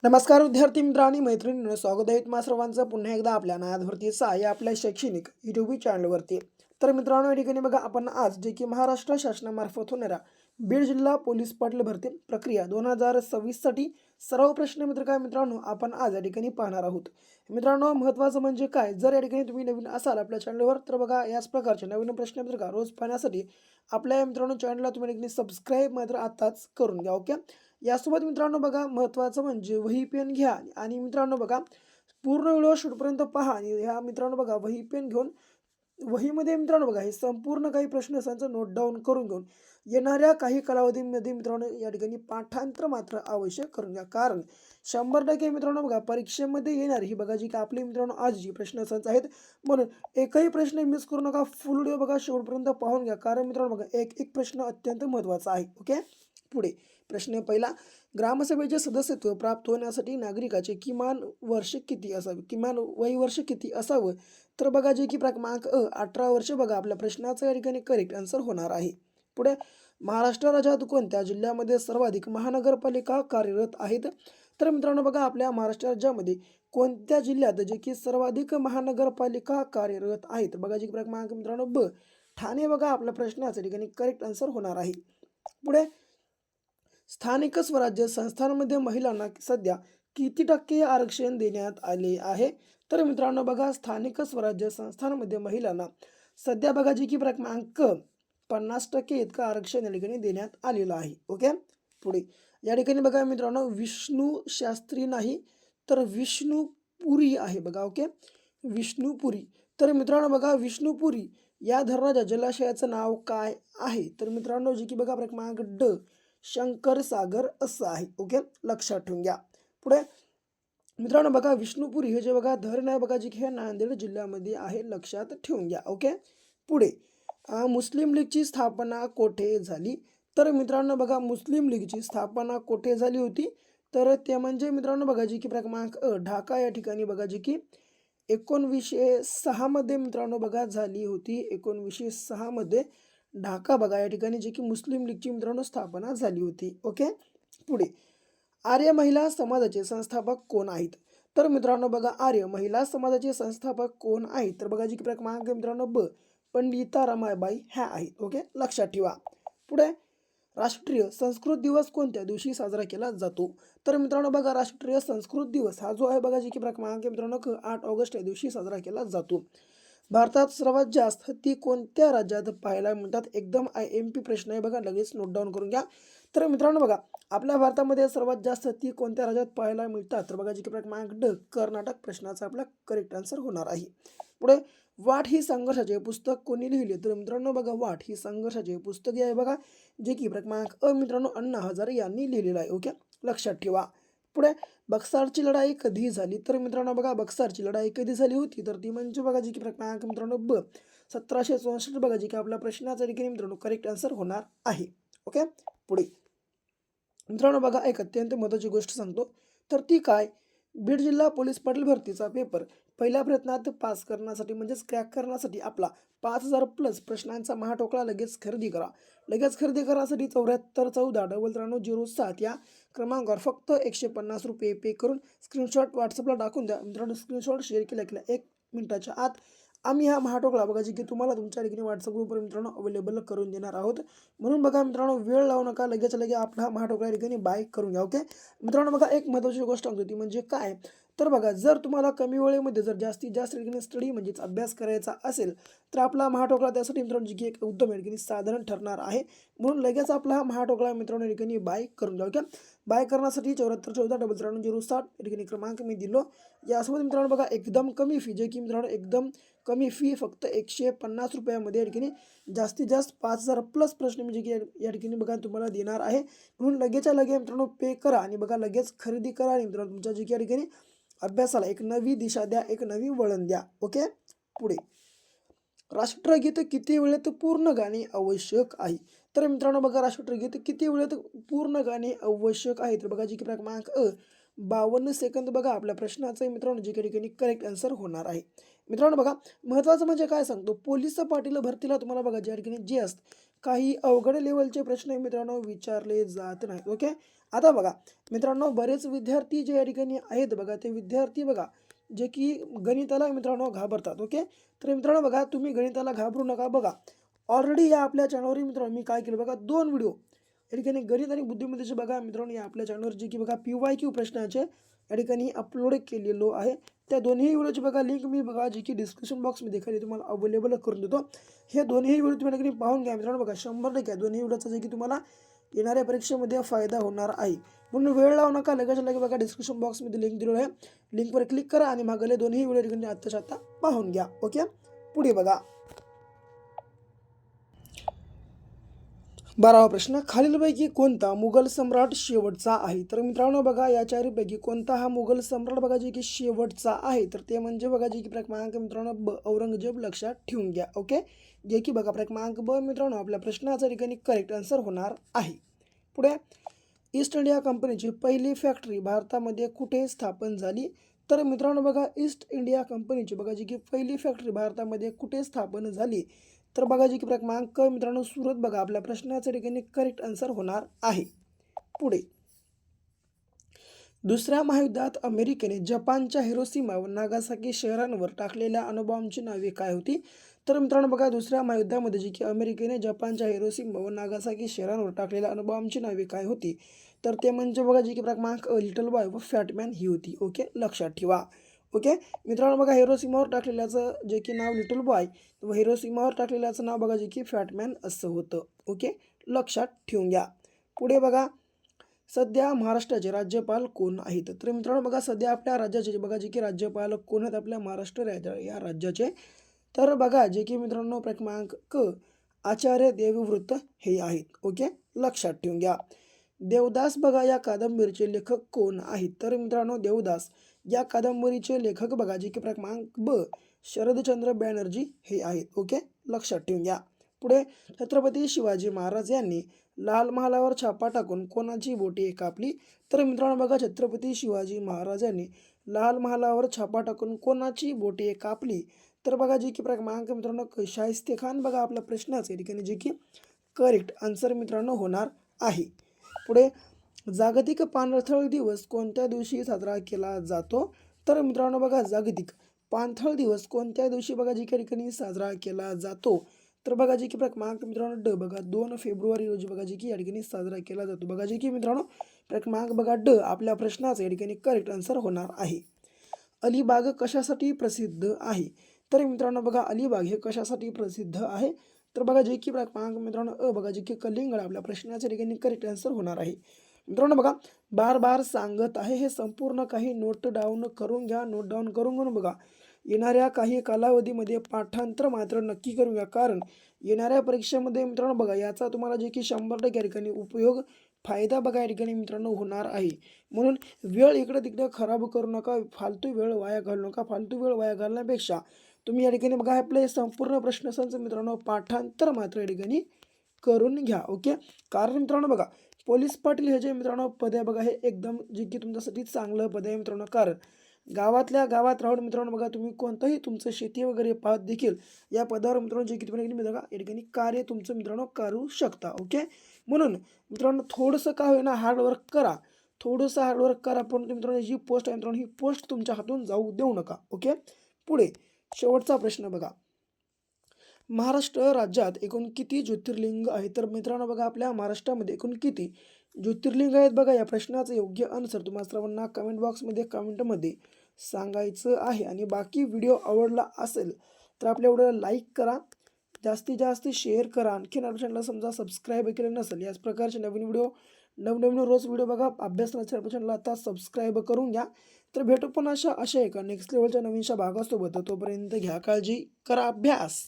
नमस्कार विद्यार्थी मित्रांनो आणि मैत्रिणींनो, स्वागत आहे तुम्हा सर्वांचं पुन्हा एकदा आपल्या नाद भरतीचा या आपल्या शैक्षणिक यूट्यूब चॅनलवरती। तर मित्रांनो, या ठिकाणी बघा आपण आज जे की महाराष्ट्र शासनामार्फत होणारा बीड जिल्हा पोलीस पाटील भरती प्रक्रिया 2026 साठी सर्व प्रश्न मित्रांनो आपण आज या ठिकाणी पाहणार आहोत। मित्रांनो, महत्त्वाचं म्हणजे काय, जर या ठिकाणी तुम्ही नवीन असाल आपल्या चॅनलवर तर बघा याच प्रकारचे नवीन प्रश्न रोज पाहण्यासाठी आपल्या या मित्रांनो चॅनलला तुम्ही ठिकाणी सबस्क्राईब मात्र आताच करून घ्या। ओके, यासोबत मित्रांनो बघा महत्त्वाचं म्हणजे वही पेन घ्या आणि मित्रांनो बघा पूर्ण व्हिडिओ शेवटपर्यंत पहा आणि ह्या मित्रांनो बघा वही पेन घेऊन वहीमध्ये मित्रांनो बघा हे संपूर्ण काही प्रश्न संच नोट डाऊन करून घेऊन येणाऱ्या काही कालावधीमध्ये मित्रांनो या ठिकाणी पाठांतर मात्र आवश्यक करून घ्या, कारण 100% मित्रांनो बघा परीक्षेमध्ये येणार ही बघा जी की आपले मित्रांनो आज जी प्रश्न संच आहेत, म्हणून एकही प्रश्न मिस करू नका, फुल व्हिडिओ बघा शेवटपर्यंत पाहून घ्या, कारण मित्रांनो बघा एक एक प्रश्न अत्यंत महत्त्वाचा आहे। ओके, पुढे प्रश्न पहिला, ग्रामसभेचे सदस्यत्व प्राप्त होण्यासाठी नागरिकाचे किमान वर्ष किती असावे, किमान वय वर्ष किती असावं, तर बघा जे की क्रमांक 18 वर्ष बघा आपल्या प्रश्नाचं या ठिकाणी करेक्ट आन्सर होणार आहे। पुढे, महाराष्ट्र राज्यात कोणत्या जिल्ह्यामध्ये सर्वाधिक महानगरपालिका कार्यरत आहेत, तर मित्रांनो बघा आपल्या महाराष्ट्र राज्यामध्ये कोणत्या जिल्ह्यात जे की सर्वाधिक महानगरपालिका कार्यरत आहेत, बघा जी क्रमांक मित्रांनो ठाणे बघा आपल्या प्रश्नाचं या ठिकाणी करेक्ट आन्सर होणार आहे। पुढे, स्थानिक स्वराज्य संस्थांमध्ये महिलांना सध्या किती टक्के आरक्षण देण्यात आले आहे, तर मित्रांनो बघा स्थानिक स्वराज्य संस्थांमध्ये महिलांना सध्या बघा जी की क्रमांक 50% इतकं आरक्षण या ठिकाणी देण्यात आलेलं आहे। ओके, पुढे या ठिकाणी बघा मित्रांनो विष्णू शास्त्री नाही तर विष्णुपुरी आहे बघा। ओके, विष्णुपुरी, तर मित्रांनो बघा विष्णुपुरी या धरणाच्या जलाशयाचं नाव काय आहे, तर मित्रांनो जी की बघा क्रमांक शंकर सागर असं आहे। ओके, लक्षात ठेवून घ्या। पुढे मित्रांनो बघा विष्णुपुरी हे जे बघा धरण आहे बघा जे की हे नांदेड जिल्ह्यामध्ये आहे, लक्षात ठेवून घ्या। ओके, पुढे मुस्लिम लीगची स्थापना कोठे झाली, तर मित्रांनो बघा मुस्लिम लीगची स्थापना कोठे झाली होती, तर ते म्हणजे मित्रांनो बघा जी की क्रमांक ढाका या ठिकाणी बघा जी की 1906 मध्ये मित्रांनो बघा झाली होती। 1906 मध्ये ढाका बघा या ठिकाणी जे की मुस्लिम लीगची मित्रांनो स्थापना झाली होती। ओके, पुढे आर्य महिला समाजाचे संस्थापक कोण आहेत, तर मित्रांनो बघा आर्य महिला समाजाचे संस्थापक कोण आहेत, तर बघा जी क्रमांक मित्रांनो पंडिता रमाबाई ह्या आहेत। ओके, लक्षात ठेवा। पुढे, राष्ट्रीय संस्कृत दिवस कोणत्या दिवशी साजरा केला जातो, तर मित्रांनो बघा राष्ट्रीय संस्कृत दिवस हा जो आहे बघा जी की क्रमांक मित्रांनो 8 ऑगस्ट या दिवशी साजरा केला जातो। भारतात सर्वात जास्त हत्ती कोणत्या राज्यात पाहायला मिळतात, एकदम IMP प्रश्न आहे बघा, लगेच नोट डाऊन करून घ्या। तर मित्रांनो बघा आपल्या भारतामध्ये सर्वात जास्त हत्ती कोणत्या राज्यात पाहायला मिळतात, तर बघा जी क्रमांक कर्नाटक प्रश्नाचा आपला करेक्ट आन्सर होणार आहे। पुढे, वाट ही संघर्षाचे पुस्तक कोणी लिहिले, तर मित्रांनो बघा वाट ही संघर्षाचे पुस्तक आहे बघा जे की क्रमांक मित्रांनो अण्णा हजारे यांनी लिहिलेलं आहे। ओके, लक्षात ठेवा। पुढे, बक्सारची लढाई कधी झाली, तर मित्रांनो बघा बक्सारची लढाई कधी झाली होती, तर ती म्हणजे बघा जी की क्रमांक मित्रांनो 1764 बघा जी की आपल्या प्रश्नाचा ठिकाणी मित्रांनो करेक्ट आन्सर होणार आहे। ओके, पुढे मित्रांनो बघा एक अत्यंत महत्त्वाची गोष्ट सांगतो, तर ती काय, बीड जिल्हा पोलीस पाटील भरतीचा पेपर पहिल्या प्रयत्नात पास करण्यासाठी म्हणजेच क्रॅक करण्यासाठी आपला 5000 प्लस प्रश्नांचा महाटोकळा लगेच खरेदी करा। लगेच खरेदी करण्यासाठी 7414 या क्रमांकावर फक्त 150 रुपये पे करून स्क्रीनशॉट व्हॉट्सअपला टाकून द्या। मित्रांनो स्क्रीनशॉट शेअर केल्या 1 मिनिटाच्या आत आम्ही हा महाटोकळा बघा जी की तुम्हाला तुमच्या ठिकाणी व्हॉट्सअप ग्रुपवर मित्रांनो अवेलेबल करून देणार आहोत, म्हणून बघा मित्रांनो वेळ लावू नका, लगेच आपला हा महाटोकळा ठिकाणी बाय करून घ्या। ओके, मित्रांनो बघा एक महत्त्वाची गोष्ट सांगतो ती म्हणजे काय, तर बघा जर तुम्हाला कमी वेळेमध्ये जर जास्तीत जास्त ठिकाणी स्टडी म्हणजेच अभ्यास करायचा असेल तर आपला महाटोकळा त्यासाठी मित्रांनो जी की एक उत्तम ठिकाणी साधारण ठरणार आहे, म्हणून लगेच आपला हा महाटोकळा मित्रांनो ठिकाणी बाय करून घ्या। ओके, बाय करण्यासाठी 7414 ठिकाणी क्रमांक मी दिलो। यासोबत मित्रांनो बघा एकदम कमी फी जे की मित्रांनो एकदम कमी फी फक्त 150 रुपयामध्ये या ठिकाणी जास्तीत जास्त 5000 प्लस प्रश्न म्हणजे की या ठिकाणी बघा तुम्हाला देणार आहे, म्हणून लगेचच्या लगे मित्रांनो पे करा आणि बघा लगेच खरेदी करा आणि मित्रांनो तुमच्या जी की या ठिकाणी अभ्यासाला एक नवी दिशा द्या, एक नवी वळण द्या। ओके, पुढे राष्ट्रगीत किती वेळेत पूर्ण गाणे आवश्यक आहे, तर मित्रांनो बघा राष्ट्रगीत किती वेळेत पूर्ण गाणे आवश्यक आहे, तर बघा जी की क्रमांक 52 सेकंद बघा आपल्या प्रश्नाचं मित्रांनो जी काही ठिकाणी करेक्ट आन्सर होणार आहे। मित्रांनो बघा महत्त्वाचं म्हणजे काय सांगतो, पोलीस पाटील भरतीला तुम्हाला बघा ज्या ठिकाणी काही अवघड लेवलचे प्रश्न मित्रांनो विचारले जात नाहीत। ओके, आता बघा मित्रांनो, बरेच विद्यार्थी जे या ठिकाणी आहेत बघा, ते विद्यार्थी बघा जे की गणिताला मित्रांनो घाबरतात. ओके, तर मित्रांनो बघा, तुम्ही गणिताला घाबरू नका. बघा ऑलरेडी या आपल्या चॅनलवर मित्रांनो मी काय केलं बघा, 2 व्हिडिओ या ठिकाणी गणित आणि बुद्धिमत्तेचे बघा मित्रांनो, या आपल्या चॅनलवर जे की बघा PYQ प्रश्नाचे या ठिकाणी अपलोड केलेलो आहे. त्या दोन्ही व्हिडिओची बघा लिंक मी बघा जे की डिस्क्रिप्शन बॉक्समध्ये खाली तुम्हाला अवेलेबल करून देतो. हे दोन्ही व्हिडिओ तुम्ही या ठिकाणी पाहून घ्या मित्रांनो. बघा 100% दोन्ही व्हिडिओचा जे की तुम्हाला येणाऱ्या परीक्षेमध्ये फायदा होणार आहे. म्हणून वेळ लावू नका, लगेच लगे बघा डिस्क्रिप्शन बॉक्समध्ये लिंक दिलेलं आहे, लिंकवर क्लिक करा आणि मागले दोन्ही व्हिडिओ ठिकाणी आत्ताच्या आत्ता पाहून घ्या. ओके, पुढे बघा 12वा प्रश्न, खालीलपैकी कोणता मुघल सम्राट शेवटचा आहे? तर मित्रांनो बघा, या चारीपैकी कोणता हा मुघल सम्राट बघा जे की शेवटचा आहे? तर ते म्हणजे बघा जे की क्रमांक मित्रांनो ब, औरंगजेब. लक्षात ठेवून घ्या. ओके, जे की बघा क्रमांक ब मित्रांनो आपल्या प्रश्नाचा ठिकाणी करेक्ट आन्सर होणार आहे. पुढे, ईस्ट इंडिया कंपनीची पहिली फॅक्टरी भारतामध्ये कुठे स्थापन झाली? तर मित्रांनो बघा, ईस्ट इंडिया कंपनीची बघा जी की पहिली फॅक्टरी भारतामध्ये कुठे स्थापन झाली? तर बघा जी की क्रमांक मित्रांनो सुरत. बघा आपल्या प्रश्नाच्या ठिकाणी करेक्ट आन्सर होणार आहे. पुढे, दुसऱ्या महायुद्धात अमेरिकेने जपानच्या हिरोशिमा व नागासाकी शहरांवर टाकलेल्या अणुबॉम्बची नावे काय होती? तर मित्रांनो बघा, दुसऱ्या महायुद्धामध्ये जी की अमेरिकेने जपानच्या हिरोशिमा व नागासाकी शहरांवर टाकलेल्या अणुबॉम्बची नावे काय होती? तर ते म्हणजे बघा जी की क्रमांक लिटल बॉय व फॅटमॅन ही होती. ओके, लक्षात ठेवा. ओके मित्रांनो बघा, हिरोशिमावर टाकलेल्याचं जे की नाव लिटल बॉय व हिरोशिमावर टाकलेल्याचं नाव बघा जे की फॅटमॅन असं होतं. ओके, लक्षात ठेवून घ्या. पुढे बघा, सध्या महाराष्ट्राचे राज्यपाल कोण आहेत? तर मित्रांनो बघा, सध्या आपल्या राज्याचे बघा जे की राज्यपाल कोण आहेत आपल्या महाराष्ट्र या राज्याचे? तर बघा जे की मित्रांनो क्रमांक क आचार्य देवव्रत हे आहेत. ओके, लक्षात ठेवून घ्या. देवदास बघा या कादंबरीचे लेखक कोण आहेत? तर मित्रांनो देवदास या कादंबरीचे लेखक बघा जे की क्रमांक ब शरदचंद्र बॅनर्जी हे आहेत. ओके, लक्षात ठेवून घ्या. पुढे, छत्रपती शिवाजी महाराज यांनी लाल महालावर छापा टाकून कोणाची बोटे कापली? तर मित्रांनो बघा, छत्रपती शिवाजी महाराजांनी लाल महालावर छापा टाकून कोणाची बोटे कापली? तर बघा जी की क्रमांक मित्रांनो शाहिस्तेखान. बघा आपल्या प्रश्नाचे ठिकाणी जे की करेक्ट आन्सर मित्रांनो होणार आहे. पुढे, जागतिक पाणथळ दिवस कोणत्या दिवशी साजरा केला जातो? तर मित्रांनो बघा, जागतिक पाणथळ दिवस कोणत्या दिवशी बघा जी ठिकाणी साजरा केला जातो? तर बघा जी की क्रमांक मित्रांनो ड. बघा 2 फेब्रुवारी रोजी बघा जी की या ठिकाणी साजरा केला जातो. बघा जी की मित्रांनो क्रमांक बघा ड आपल्या प्रश्नाचा या ठिकाणी करेक्ट आन्सर होणार आहे. अलिबाग कशासाठी प्रसिद्ध आहे? तर मित्रांनो बघा, अलिबाग हे कशासाठी प्रसिद्ध आहे? तर बघा जे की क्रमांक मित्रांनो अ. बघा जे की कलिंगड आपल्या प्रश्नाच्या ठिकाणी करेक्ट आन्सर होणार आहे. मित्रांनो बघा, बार बार सांगत आहे हे संपूर्ण काही नोट डाऊन करून घ्या. नोट डाऊन करून घेऊन बघा, येणाऱ्या काही कालावधीमध्ये पाठांतर मात्र नक्की करून घ्या, कारण येणाऱ्या परीक्षेमध्ये मित्रांनो बघा याचा तुम्हाला जे की 100% या ठिकाणी उपयोग फायदा बघा या ठिकाणी मित्रांनो होणार आहे. म्हणून वेळ इकडे तिकडे खराब करू नका, फालतू वेळ वाया घालू नका. फालतू वेळ वाया घालण्यापेक्षा तुम्ही या ठिकाणी बघा आपले संपूर्ण प्रश्नसंच मित्रांनो पाठांतर मात्र या ठिकाणी करून घ्या. ओके, कारण मित्रांनो बघा, पोलीस पाटील हे जे मित्रांनो पद आहे बघा, हे एकदम जे की तुमच्यासाठी चांगलं पद आहे मित्रांनो. कारण गावातल्या गावात राहून मित्रांनो बघा, तुम्ही कोणतंही तुमचं शेती वगैरे पाहत देखील या पदावर मित्रांनो जे की तुम्ही बघा या ठिकाणी कार्य तुमचं मित्रांनो करू शकता. ओके, म्हणून मित्रांनो थोडंसं का होईना हार्डवर्क करा, थोडंसं हार्डवर्क करा, पण मित्रांनो जी पोस्ट आहे मित्रांनो ही पोस्ट तुमच्या हातून जाऊ देऊ नका. ओके, पुढे शेवटचा प्रश्न बघा, महाराष्ट्र राज्यात एकूण किती ज्योतिर्लिंग आहेत? तर मित्रांनो बघा, आपल्या महाराष्ट्रामध्ये एकूण किती ज्योतिर्लिंग आहेत? बघा या प्रश्नाचं योग्य आन्सर तुम्हाला सर्वांना कमेंट बॉक्समध्ये कमेंटमध्ये सांगायचं आहे. आणि बाकी व्हिडिओ आवडला असेल तर आपल्या व्हिडिओला लाईक करा, जास्तीत जास्त शेअर करा. आणखीन आपल्या चॅनलला समजा सबस्क्राईब केलं नसेल, याच प्रकारचे नवीन व्हिडिओ नवनवीन रोज व्हिडिओ बघा अभ्यास नसेल आपल्या चॅनलला आता सबस्क्राईब करून घ्या. तर भेटू पण अशा एका नेक्स्ट लेवलच्या नवीनशा भागासोबत. तोपर्यंत घ्या काळजी, करा अभ्यास.